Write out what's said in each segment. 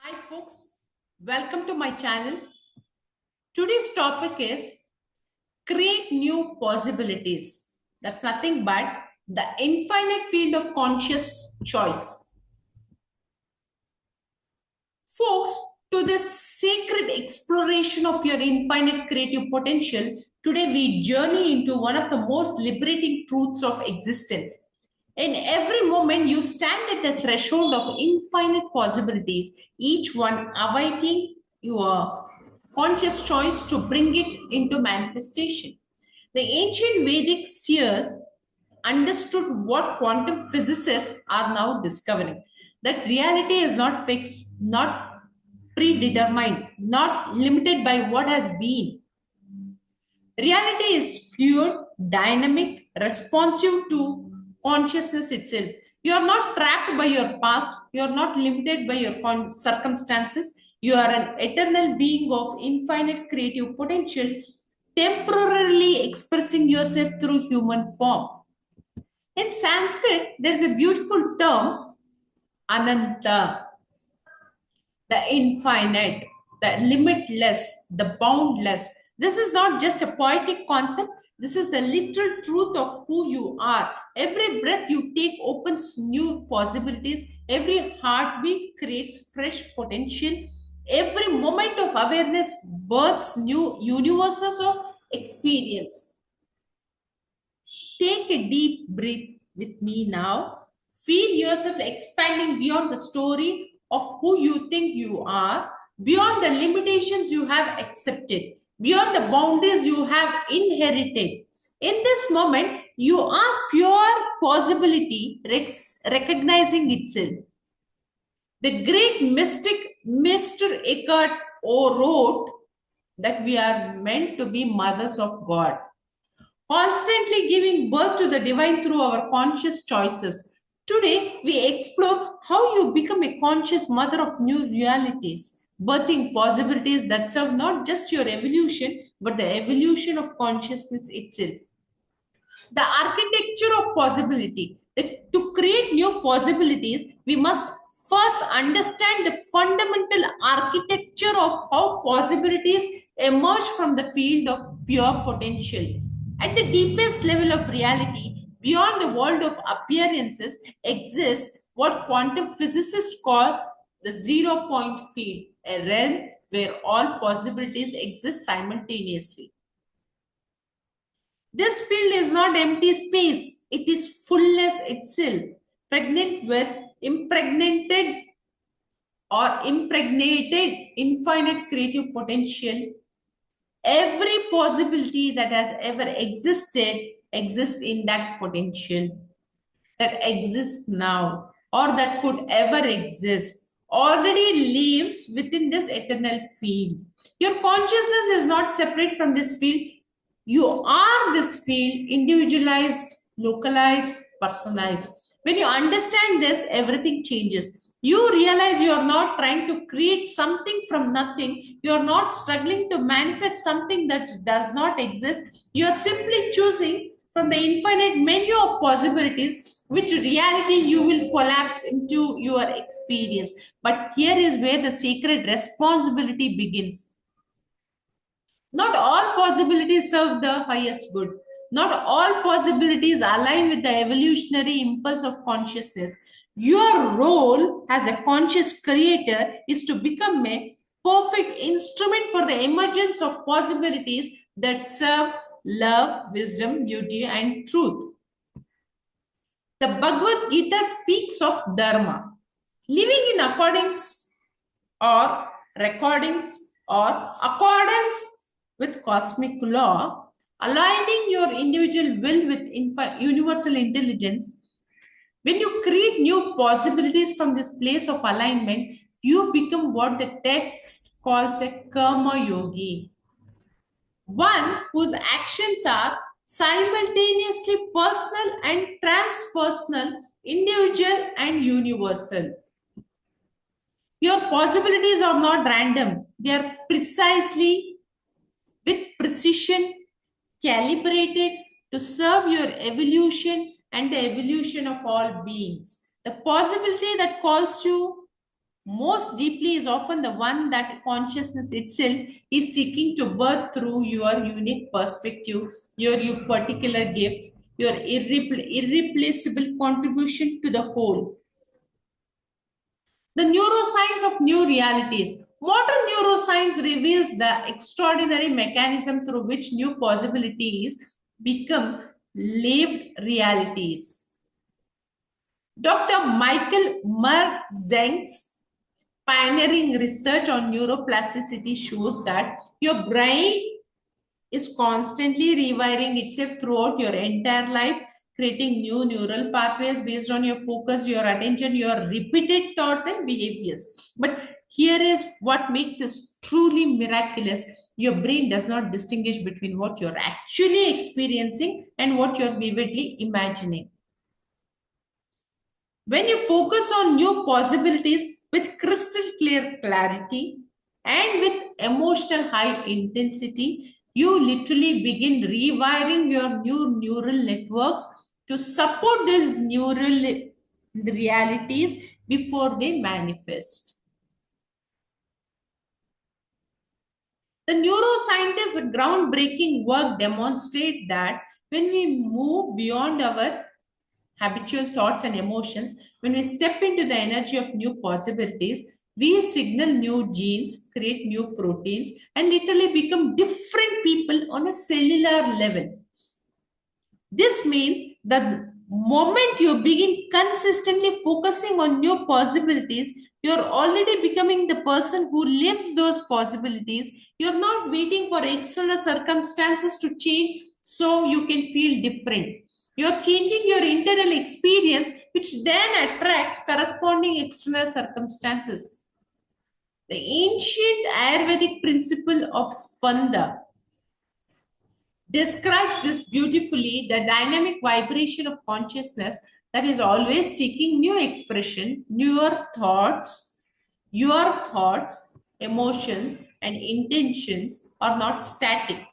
Hi folks, welcome to my channel. Today's topic is create new possibilities. That's nothing but the infinite field of conscious choice. Folks, to this sacred exploration of your infinite creative potential, today we journey into one of the most liberating truths of existence. In every moment, you stand at the threshold of infinite possibilities, each one awaiting your conscious choice to bring it into manifestation. The ancient Vedic seers understood what quantum physicists are now discovering, that reality is not fixed, not predetermined, not limited by what has been. Reality is fluid, dynamic, responsive to consciousness itself. You are not trapped by your past, you are not limited by your circumstances. You are an eternal being of infinite creative potential, temporarily expressing yourself through human form. In Sanskrit, there is a beautiful term, Ananta, the infinite, the limitless, the boundless. This is not just a poetic concept. This is the literal truth of who you are. Every breath you take opens new possibilities. Every heartbeat creates fresh potential. Every moment of awareness births new universes of experience. Take a deep breath with me now. Feel yourself expanding beyond the story of who you think you are, beyond the limitations you have accepted, beyond the boundaries you have inherited. In this moment, you are pure possibility recognizing itself. The great mystic Mr. Eckhart wrote that we are meant to be mothers of God, constantly giving birth to the divine through our conscious choices. Today, we explore how you become a conscious mother of new realities, birthing possibilities that serve not just your evolution, but the evolution of consciousness itself. The architecture of possibility. To create new possibilities, we must first understand the fundamental architecture of how possibilities emerge from the field of pure potential. At the deepest level of reality, beyond the world of appearances, exists what quantum physicists call the zero-point field, a realm where all possibilities exist simultaneously. This field is not empty space, it is fullness itself, pregnant with impregnated infinite creative potential. Every possibility that has ever existed exists in that potential, that exists now, or that could ever exist, already lives within this eternal field. Your consciousness is not separate from this field. You are this field, individualized, localized, personalized. When you understand this, everything changes. You realize you are not trying to create something from nothing. You are not struggling to manifest something that does not exist. You are simply choosing from the infinite menu of possibilities which reality you will collapse into your experience. But here is where the sacred responsibility begins. Not all possibilities serve the highest good. Not all possibilities align with the evolutionary impulse of consciousness. Your role as a conscious creator is to become a perfect instrument for the emergence of possibilities that serve love, wisdom, beauty, and truth. The Bhagavad Gita speaks of dharma, living in accordance or recordings or accordance with cosmic law, aligning your individual will with universal intelligence. When you create new possibilities from this place of alignment, you become what the text calls a karma yogi, one whose actions are simultaneously personal and transpersonal, individual and universal. Your possibilities are not random. They are precisely, with precision, calibrated to serve your evolution and the evolution of all beings. The possibility that calls you most deeply is often the one that consciousness itself is seeking to birth through your unique perspective, your particular gifts, your irreplaceable contribution to the whole. The neuroscience of new realities. Modern neuroscience reveals the extraordinary mechanism through which new possibilities become lived realities. Dr. Michael Merzen's pioneering research on neuroplasticity shows that your brain is constantly rewiring itself throughout your entire life, creating new neural pathways based on your focus, your attention, your repeated thoughts and behaviors. But here is what makes this truly miraculous. Your brain does not distinguish between what you're actually experiencing and what you're vividly imagining. When you focus on new possibilities with crystal clear clarity and with emotional high intensity, you literally begin rewiring your new neural networks to support these neural realities before they manifest. The neuroscientists' groundbreaking work demonstrate that when we move beyond our habitual thoughts and emotions, when we step into the energy of new possibilities, we signal new genes, create new proteins, and literally become different people on a cellular level. This means that the moment you begin consistently focusing on new possibilities, you're already becoming the person who lives those possibilities. You're not waiting for external circumstances to change so you can feel different. You're changing your internal experience, which then attracts corresponding external circumstances. The ancient Ayurvedic principle of Spanda describes this beautifully, the dynamic vibration of consciousness that is always seeking new expression, your thoughts, emotions, and intentions are not static.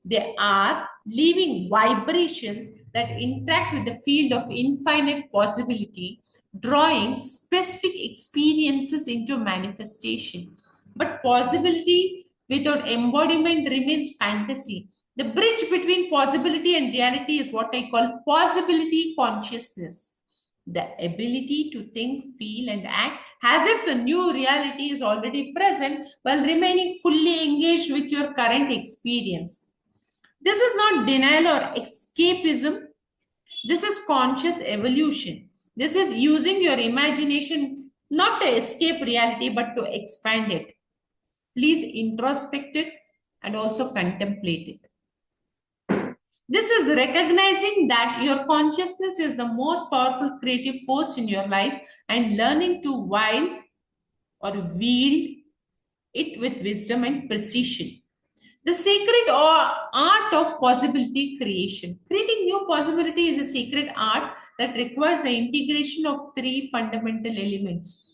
They are living vibrations that interact with the field of infinite possibility, drawing specific experiences into manifestation. But possibility without embodiment remains fantasy. The bridge between possibility and reality is what I call possibility consciousness, the ability to think, feel, and act as if the new reality is already present while remaining fully engaged with your current experience. This is not denial or escapism. This is conscious evolution. This is using your imagination not to escape reality but to expand it. Please introspect it and also contemplate it. This is recognizing that your consciousness is the most powerful creative force in your life and learning to wield it with wisdom and precision. The sacred art of possibility creation. Creating new possibility is a sacred art that requires the integration of three fundamental elements: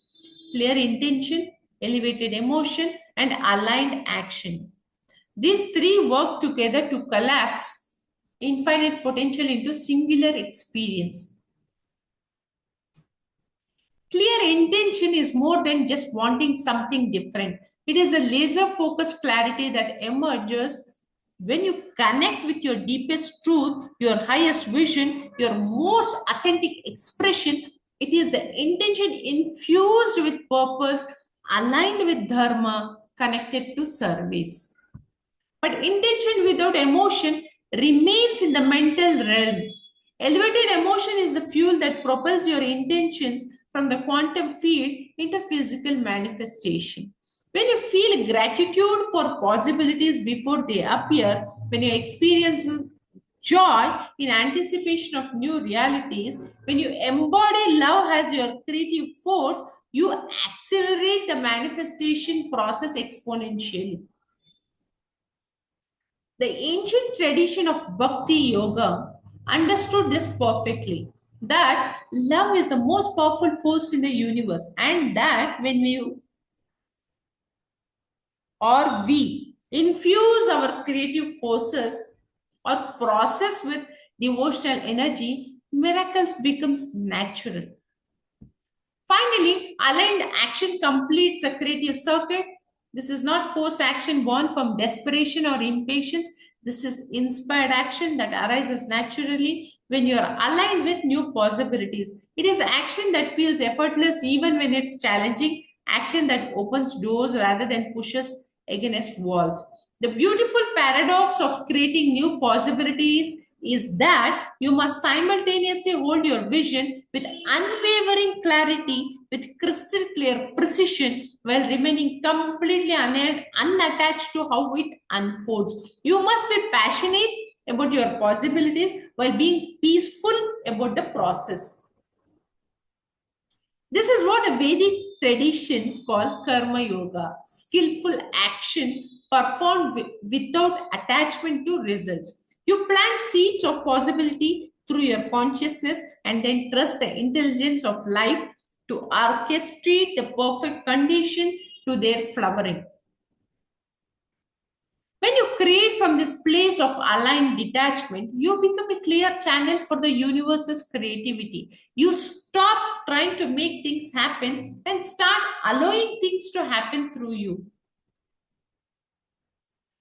clear intention, elevated emotion, and aligned action. These three work together to collapse infinite potential into singular experience. Clear intention is more than just wanting something different. It is the laser focused clarity that emerges when you connect with your deepest truth, your highest vision, your most authentic expression. It is the intention infused with purpose, aligned with dharma, connected to service. But intention without emotion remains in the mental realm. Elevated emotion is the fuel that propels your intentions from the quantum field into physical manifestation. When you feel gratitude for possibilities before they appear, when you experience joy in anticipation of new realities, when you embody love as your creative force, you accelerate the manifestation process exponentially. The ancient tradition of Bhakti Yoga understood this perfectly, that love is the most powerful force in the universe, and that when we infuse our creative forces or process with devotional energy, miracles becomes natural. Finally, aligned action completes the creative circuit. This is not forced action born from desperation or impatience. This is inspired action that arises naturally when you are aligned with new possibilities. It is action that feels effortless even when it's challenging, action that opens doors rather than pushes against walls. The beautiful paradox of creating new possibilities is that you must simultaneously hold your vision with unwavering clarity, with crystal clear precision, while remaining completely unattached to how it unfolds. You must be passionate about your possibilities while being peaceful about the process. This is what a Vedic tradition called karma yoga, skillful action performed without attachment to results. You plant seeds of possibility through your consciousness and then trust the intelligence of life to orchestrate the perfect conditions to their flowering. When you create from this place of aligned detachment, you become a clear channel for the universe's creativity. You stop trying to make things happen and start allowing things to happen through you.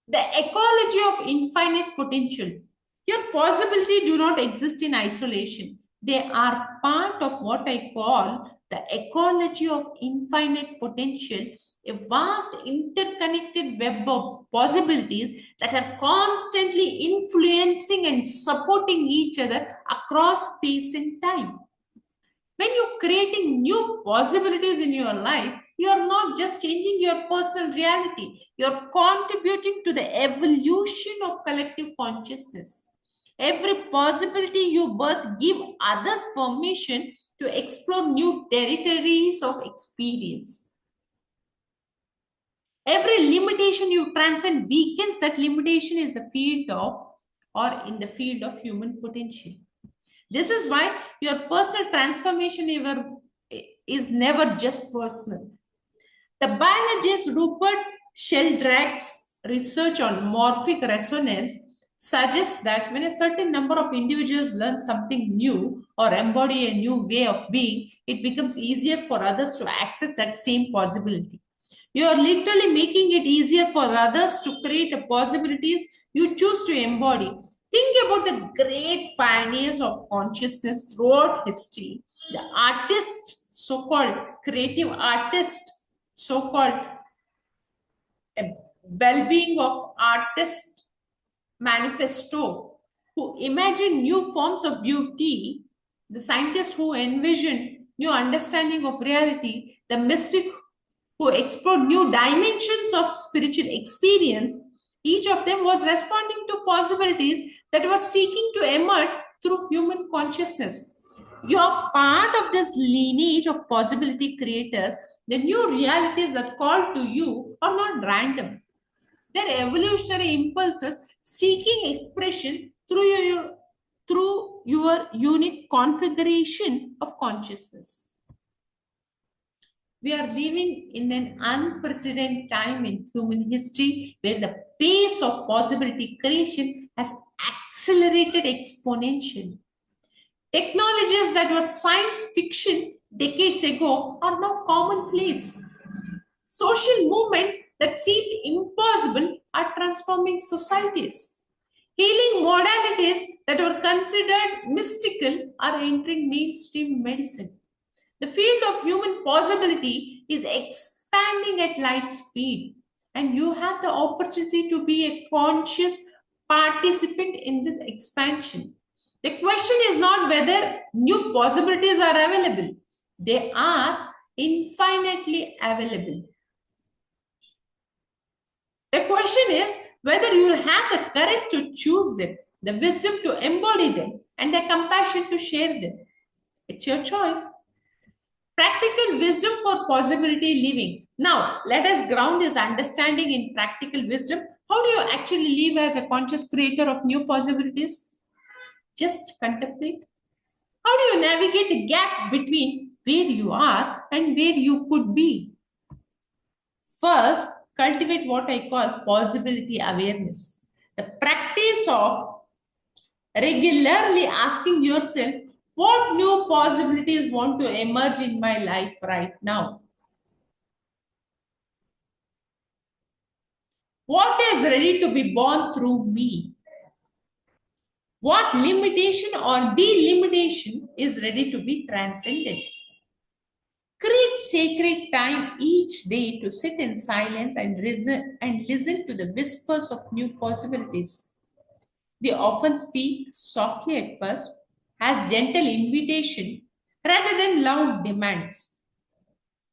The ecology of infinite potential. Your possibility do not exist in isolation. They are part of what I call the ecology of infinite potential, a vast interconnected web of possibilities that are constantly influencing and supporting each other across space and time. When you're creating new possibilities in your life, you're not just changing your personal reality, you're contributing to the evolution of collective consciousness. Every possibility you birth give others permission to explore new territories of experience. Every limitation you transcend weakens that limitation is the field of or in the field of human potential. This is why your personal transformation is never just personal. The biologist Rupert Sheldrake's research on morphic resonance suggests that when a certain number of individuals learn something new or embody a new way of being, it becomes easier for others to access that same possibility. You are literally making it easier for others to create the possibilities you choose to embody. Think about the great pioneers of consciousness throughout history, the artists, so called creative artists, so called well being of artist manifesto, who imagine new forms of beauty, the scientists who envision new understanding of reality, the mystic who explored new dimensions of spiritual experience, each of them was responding to possibilities that were seeking to emerge through human consciousness. You're part of this lineage of possibility creators. The new realities that call to you are not random. They're evolutionary impulses seeking expression through your unique configuration of consciousness. We are living in an unprecedented time in human history where the pace of possibility creation has accelerated exponentially. Technologies that were science fiction decades ago are now commonplace. Social movements that seemed impossible are transforming societies. Healing modalities that were considered mystical are entering mainstream medicine. The field of human possibility is expanding at light speed, and you have the opportunity to be a conscious participant in this expansion. The question is not whether new possibilities are available, they are infinitely available. The question is whether you will have the courage to choose them, the wisdom to embody them, and the compassion to share them. It's your choice. Practical wisdom for possibility living. Now, let us ground this understanding in practical wisdom. How do you actually live as a conscious creator of new possibilities? Just contemplate. How do you navigate the gap between where you are and where you could be? First, cultivate what I call possibility awareness. The practice of regularly asking yourself, What new possibilities want to emerge in my life right now? What is ready to be born through me? What limitation or delimitation is ready to be transcended? Create sacred time each day to sit in silence and listen to the whispers of new possibilities. They often speak softly at first, as gentle invitation rather than loud demands.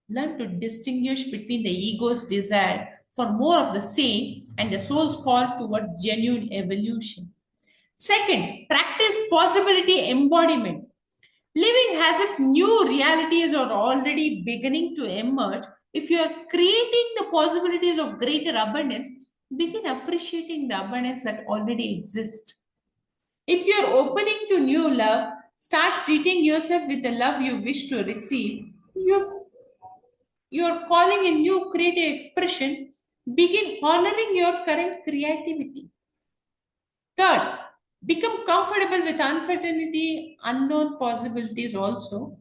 Learn to distinguish between the ego's desire for more of the same and the soul's call towards genuine evolution. Second, practice possibility embodiment. Living as if new realities are already beginning to emerge. If you are creating the possibilities of greater abundance, begin appreciating the abundance that already exists. If you are opening to new love, start treating yourself with the love you wish to receive. You are calling in new creative expression. Begin honoring your current creativity. Third, become comfortable with uncertainty, unknown possibilities also.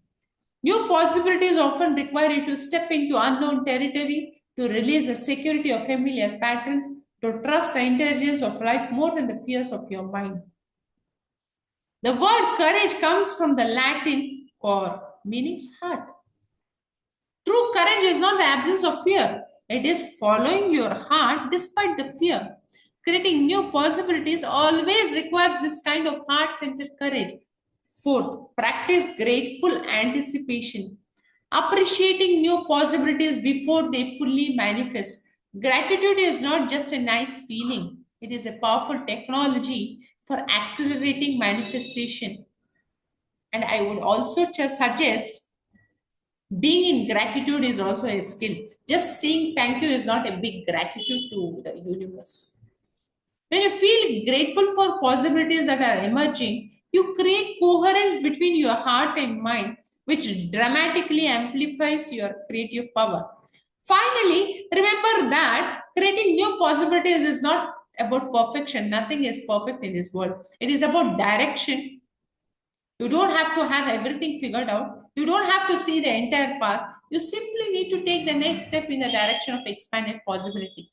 New possibilities often require you to step into unknown territory, to release the security of familiar patterns, to trust the intelligence of life more than the fears of your mind. The word courage comes from the Latin cor, meaning heart. True courage is not the absence of fear, it is following your heart despite the fear. Creating new possibilities always requires this kind of heart centered courage. Fourth, practice grateful anticipation. Appreciating new possibilities before they fully manifest. Gratitude is not just a nice feeling, it is a powerful technology for accelerating manifestation. And I would also just suggest being in gratitude is also a skill. Just saying thank you is not a big gratitude to the universe. When you feel grateful for possibilities that are emerging, you create coherence between your heart and mind, which dramatically amplifies your creative power. Finally, remember that creating new possibilities is not about perfection. Nothing is perfect in this world. It is about direction. You don't have to have everything figured out. You don't have to see the entire path. You simply need to take the next step in the direction of expanded possibility.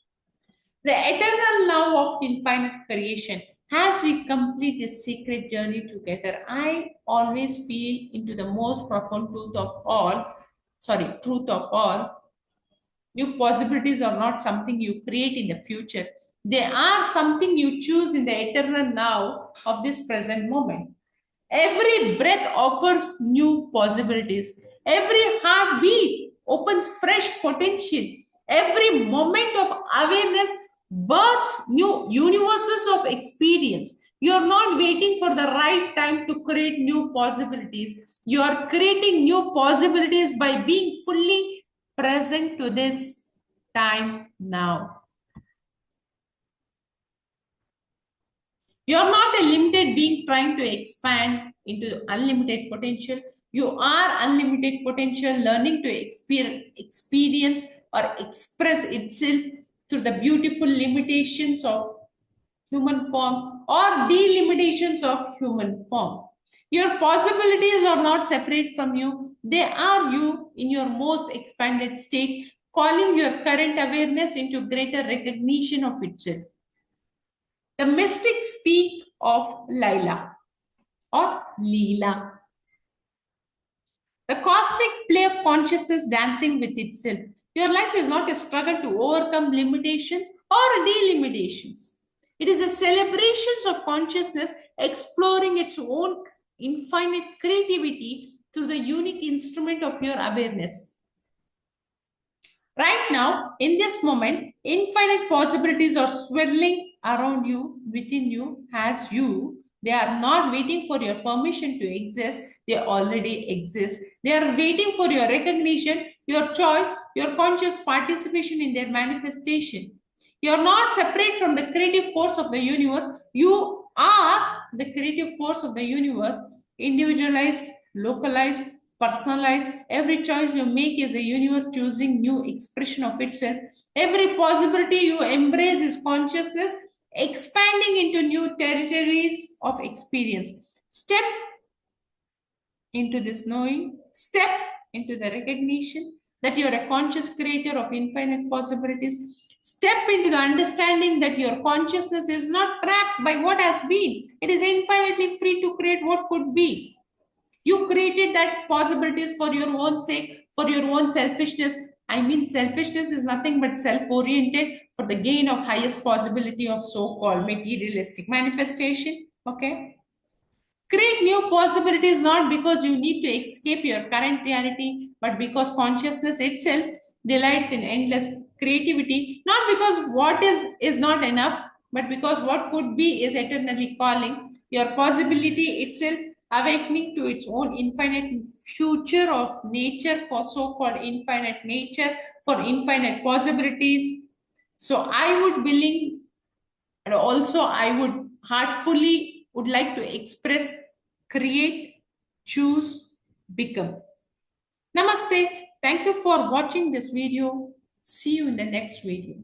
The eternal love of infinite creation. As we complete this secret journey together, I always feel into the most profound truth of all. New possibilities are not something you create in the future. They are something you choose in the eternal now of this present moment. Every breath offers new possibilities. Every heartbeat opens fresh potential. Every moment of awareness births new universes of experience. You're not waiting for the right time to create new possibilities. You are creating new possibilities by being fully present to this time now. You're not a limited being trying to expand into unlimited potential. You are unlimited potential learning to experience or express itself through the beautiful limitations of human form or delimitations of human form. Your possibilities are not separate from you, they are you in your most expanded state, calling your current awareness into greater recognition of itself. The mystics speak of Lila or Leela, the cosmic play of consciousness dancing with itself. Your life is not a struggle to overcome limitations or delimitations. It is a celebration of consciousness exploring its own infinite creativity through the unique instrument of your awareness. Right now, in this moment, infinite possibilities are swirling around you, within you, as you. They are not waiting for your permission to exist. They already exist. They are waiting for your recognition, your choice, your conscious participation in their manifestation. You are not separate from the creative force of the universe. You are the creative force of the universe, individualized, localized, personalized. Every choice you make is the universe choosing new expression of itself. Every possibility you embrace is consciousness expanding into new territories of experience. Step into this knowing, step into the recognition that you are a conscious creator of infinite possibilities. Step into the understanding that your consciousness is not trapped by what has been. It is infinitely free to create what could be. You created that possibilities for your own sake, for your own selfishness. I mean, selfishness is nothing but self-oriented for the gain of highest possibility of so-called materialistic manifestation. Okay. Create new possibilities not because you need to escape your current reality, but because consciousness itself delights in endless creativity, not because what is not enough, but because what could be is eternally calling. Your possibility itself awakening to its own infinite future of nature, for so-called infinite nature, for infinite possibilities. So I would willing and also I would heartfully would like to express, create, choose, become. Namaste. Thank you for watching this video. See you in the next video.